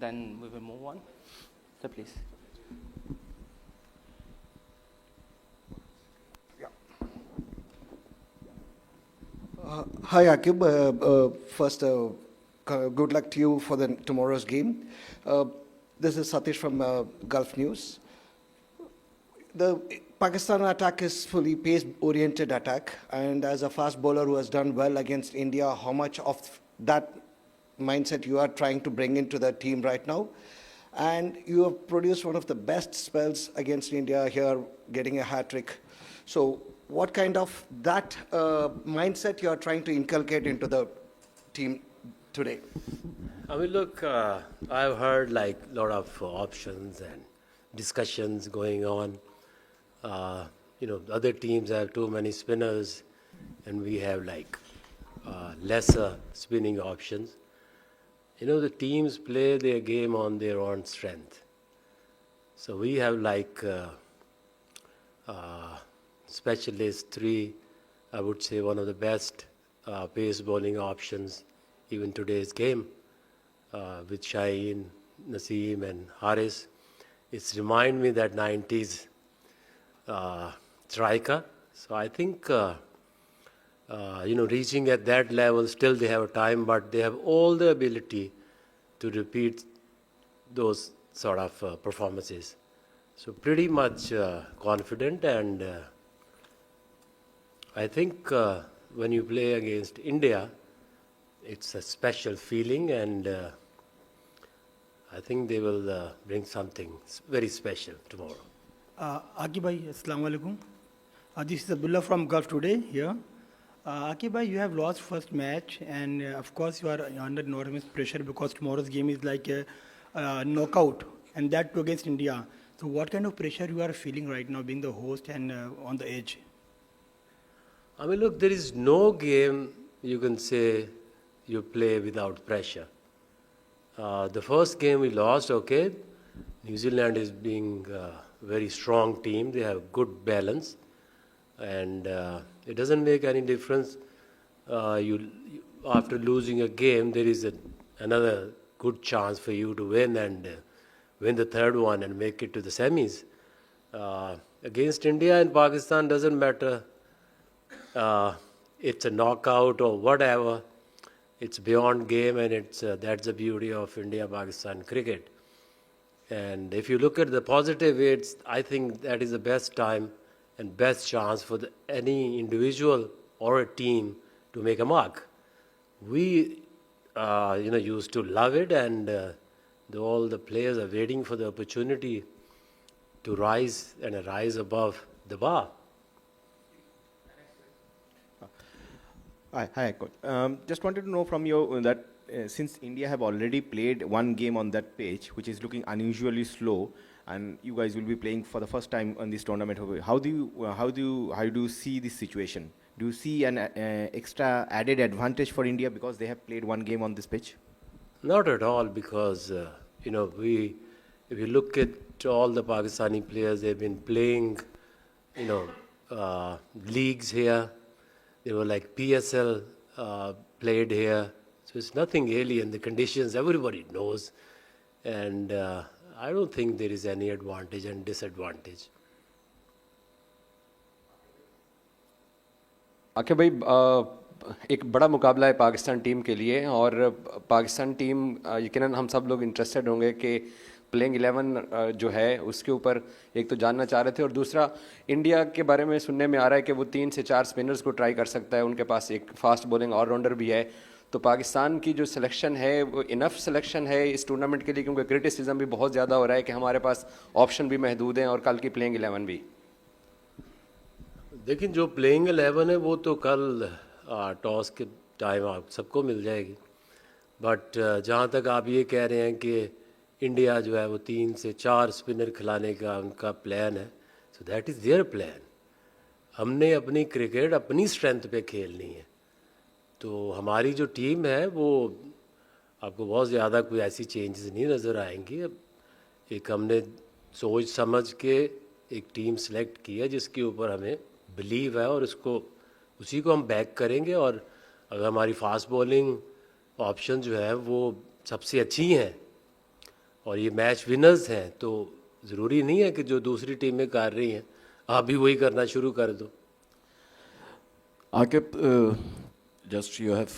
then we will move on. So please. Hi, Akib. First, good luck to you for tomorrow's game. This is Satish from Gulf News. The Pakistan attack is fully pace-oriented attack, and as a fast bowler who has done well against India, how much of that mindset you are trying to bring into the team right now? And you have produced one of the best spells against India here, getting a hat-trick. So what kind of that mindset you are trying to inculcate into the team today? I mean, look, I've heard like a lot of options and discussions going on. Other teams have too many spinners, and we have like lesser spinning options. The teams play their game on their own strength. So we have like specialist three, I would say one of the best pace bowling options even today's game with Shaheen, Naseem and Haris. It's remind me that 90s striker. So I think reaching at that level, still they have a time, but they have all the ability to repeat those sort of performances. So pretty much confident, and I think when you play against India, it's a special feeling, and I think they will bring something very special tomorrow. Akib bhai, Assalamu alaikum. This is Abdullah from Gulf Today here. Akib bhai, you have lost first match, and of course you are under enormous pressure because tomorrow's game is like a knockout, and that too against India. So what kind of pressure you are feeling right now, being the host and on the edge? I mean, look, there is no game you can say you play without pressure. The first game we lost, okay. New Zealand is being a very strong team. They have good balance, and it doesn't make any difference. After losing a game, there is another good chance for you to win and win the third one and make it to the semis. Against India and Pakistan, doesn't matter. It's a knockout or whatever. It's beyond game, and that's the beauty of India-Pakistan cricket. And if you look at the positive, I think that is the best time and best chance for any individual or a team to make a mark. We, used to love it, and all the players are waiting for the opportunity to rise above the bar. Hi, Coach. Just wanted to know from you that since India have already played one game on that pitch, which is looking unusually slow, and you guys will be playing for the first time on this tournament, how do you see this situation? Do you see an extra added advantage for India because they have played one game on this pitch? Not at all, because if you look at all the Pakistani players, they've been playing, leagues here. They were like PSL played here. So it's nothing alien. The conditions everybody knows. And I don't think there is any advantage and disadvantage. आके भाई एक बड़ा मुकाबला है Pakistan team के लिए, और Pakistan team यकीनन हम सब लोग इंटरेस्टेड होंगे कि प्लेइंग 11 जो है उसके ऊपर एक तो जानना चाह रहे थे, और दूसरा इंडिया के बारे में सुनने में आ रहा है कि वो 3 से 4 स्पिनर्स को ट्राई कर सकता है, उनके पास एक फास्ट बॉलिंग ऑलराउंडर भी है। तो पाकिस्तान की जो सिलेक्शन है वो इनफ सिलेक्शन है इस टूर्नामेंट के लिए, क्योंकि क्रिटिसिज्म भी बहुत ज़्यादा हो रहा है कि हमारे पास ऑप्शन भी महदूद हैं और कल की प्लेइंग 11 भी। देखिए, जो प्लेइंग 11 है वो तो कल टॉस के टाइम आप सबको मिल जाएगी। बट जहाँ तक आप ये कह रहे हैं कि इंडिया जो है वो 3 से 4 स्पिनर खिलाने का उनका प्लान है, so that is their plan. हमने अपनी क्रिकेट अपनी स्ट्रेंथ पे खेलनी है। तो हमारी जो टीम है वो आपको बहुत ज़्यादा कोई ऐसी चेंजेस नहीं नज़र आएंगी। अब एक हमने सोच समझ के एक टीम सेलेक्ट की है जिसके ऊपर हमें बिलीव है, और उसी को हम बैक करेंगे। और अगर हमारी फास्ट बॉलिंग ऑप्शन जो है वो सबसे अच्छी हैं, और ये मैच विनर्स हैं, तो ज़रूरी नहीं है कि जो दूसरी टीमें कर रही हैं आप भी वही करना शुरू कर दो. Akib, just you have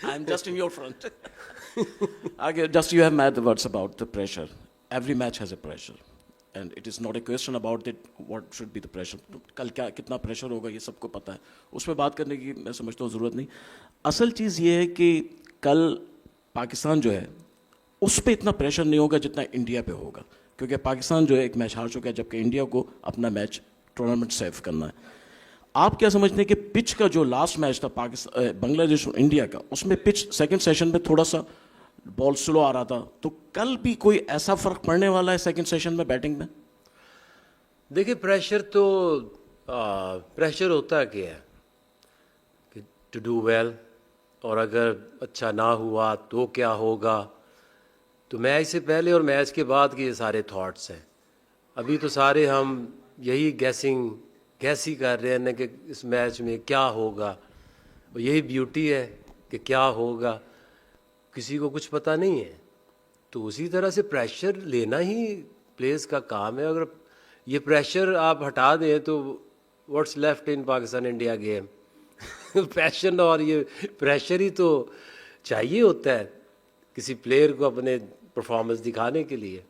I'm just in your front. Akib, just you have mad words about the pressure. Every match has a pressure, and it is not a question about it. What should be the pressure? कल क्या कितना pressure होगा ये सबको पता है. उसमें बात करने की मैं समझता हूँ ज़रूरत नहीं. असल चीज़ ये है कि कल पाकिस्तान जो है उस पर इतना प्रेशर नहीं होगा जितना इंडिया पे होगा, क्योंकि पाकिस्तान जो है एक मैच हार चुका है, जबकि इंडिया को अपना मैच टूर्नामेंट सेव करना है. आप क्या समझते हैं कि पिच का जो लास्ट मैच था पाकिस्तान बांग्लादेश और इंडिया का, उसमें पिच सेकंड सेशन में थोड़ा सा बॉल स्लो आ रहा था, तो कल भी कोई ऐसा फर्क पड़ने वाला है सेकंड सेशन में बैटिंग में? देखिए, प्रेशर तो प्रेशर होता है क्या है कि टू डू वेल, और अगर अच्छा ना हुआ तो क्या होगा. तो मैच से पहले और मैच के बाद के ये सारे थॉट्स हैं. अभी तो सारे हम यही गैस ही कर रहे हैं ना कि इस मैच में क्या होगा, और यही ब्यूटी है कि क्या होगा, किसी को कुछ पता नहीं है. तो उसी तरह से प्रेशर लेना ही प्लेयर्स का काम है. अगर ये प्रेशर आप हटा दें तो what's left in Pakistan India game. Passion और ये प्रेशर ही तो चाहिए होता है किसी प्लेयर को अपने परफॉर्मेंस दिखाने के लिए.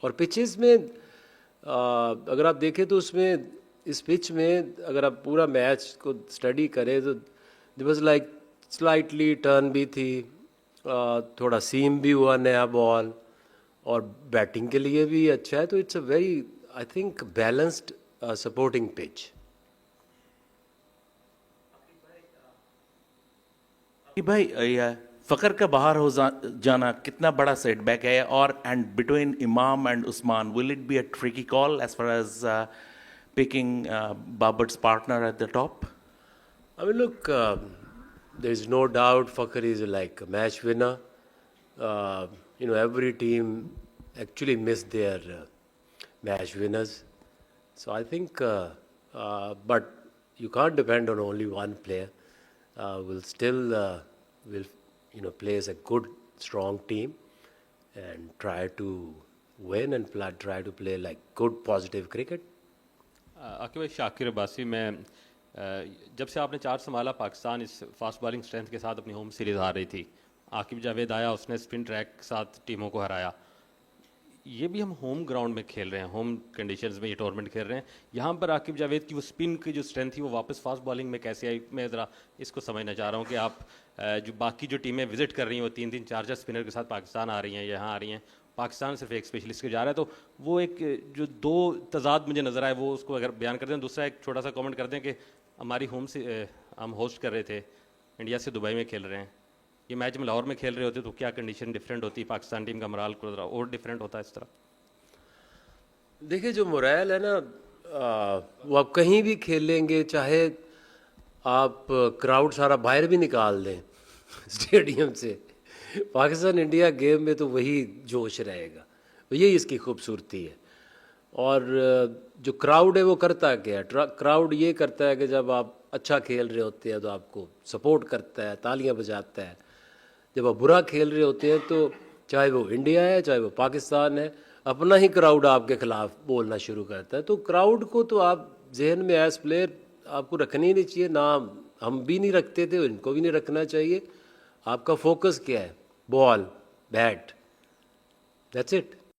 और पिचेस में अगर आप देखें तो उसमें इस पिच में अगर आप पूरा मैच को स्टडी करें तो there was like slightly turn भी थी, थोड़ा सीम भी हुआ नया बॉल, और बैटिंग के लिए भी अच्छा है. तो it's a very I think balanced supporting pitch. कि भाई फ़खर का बाहर हो जाना कितना बड़ा सेटबैक है, और and between Imam and Usman will it be a tricky call as far as picking Babar's partner at the top? I mean, look, there is no doubt Fakhar is like a match winner. Every team actually missed their match winners. So I think, but you can't depend on only one player. We'll still play as a good, strong team and try to win and try to play like good, positive cricket. Aqib भाई, शाकिर अब्बासी, मैं जब से आपने 4 संभाला, पाकिस्तान इस fast bowling strength के साथ अपनी होम सीरीज़ हार रही थी. आकिब जावेद आया, उसने स्पिन ट्रैक के साथ टीमों को हराया. ये भी हम होम ग्राउंड में खेल रहे हैं, होम कंडीशंस में ये टूर्नामेंट खेल रहे हैं. यहाँ पर आकिब जावेद की वो स्पिन की जो स्ट्रेंथ थी वो वापस फास्ट बॉलिंग में कैसे आई? मैं ज़रा इसको समझना चाह रहा हूँ कि आप जो बाकी जो टीमें विजिट कर रही हैं वो 3-3 4-4 स्पिनर के साथ पाकिस्तान आ रही हैं, यहाँ आ रही हैं. पाकिस्तान सिर्फ एक स्पेशलिस्ट के जा रहा है. तो वो एक जो दो तजाद मुझे नज़र आए वो उसको अगर बयान कर दें. दूसरा एक छोटा सा कमेंट कर दें कि हमारी होम से हम होस्ट कर रहे थे, इंडिया से दुबई में खेल रहे हैं. ये मैच में लाहौर में खेल रहे होते तो क्या कंडीशन डिफरेंट होती? पाकिस्तान टीम का मोराल और डिफरेंट होता है इस तरह? देखिए, जो मोरल है ना, वो आप कहीं भी खेलेंगे, चाहे आप क्राउड सारा बाहर भी निकाल दें स्टेडियम से, पाकिस्तान इंडिया गेम में तो वही जोश रहेगा. यही इसकी खूबसूरती है. और जो क्राउड है वो करता क्या है? क्राउड ये करता है कि जब आप अच्छा खेल रहे होते हैं तो आपको सपोर्ट करता है, तालियां बजाता है. जब आप बुरा खेल रहे होते हैं तो चाहे वो इंडिया है चाहे वो पाकिस्तान है, अपना ही क्राउड आपके खिलाफ बोलना शुरू करता है. तो क्राउड को तो आप जहन में एज प्लेयर आपको रखनी ही नहीं चाहिए. ना हम भी नहीं रखते थे, इनको भी नहीं रखना चाहिए. आपका फोकस क्या है? Ball, bat, that's it.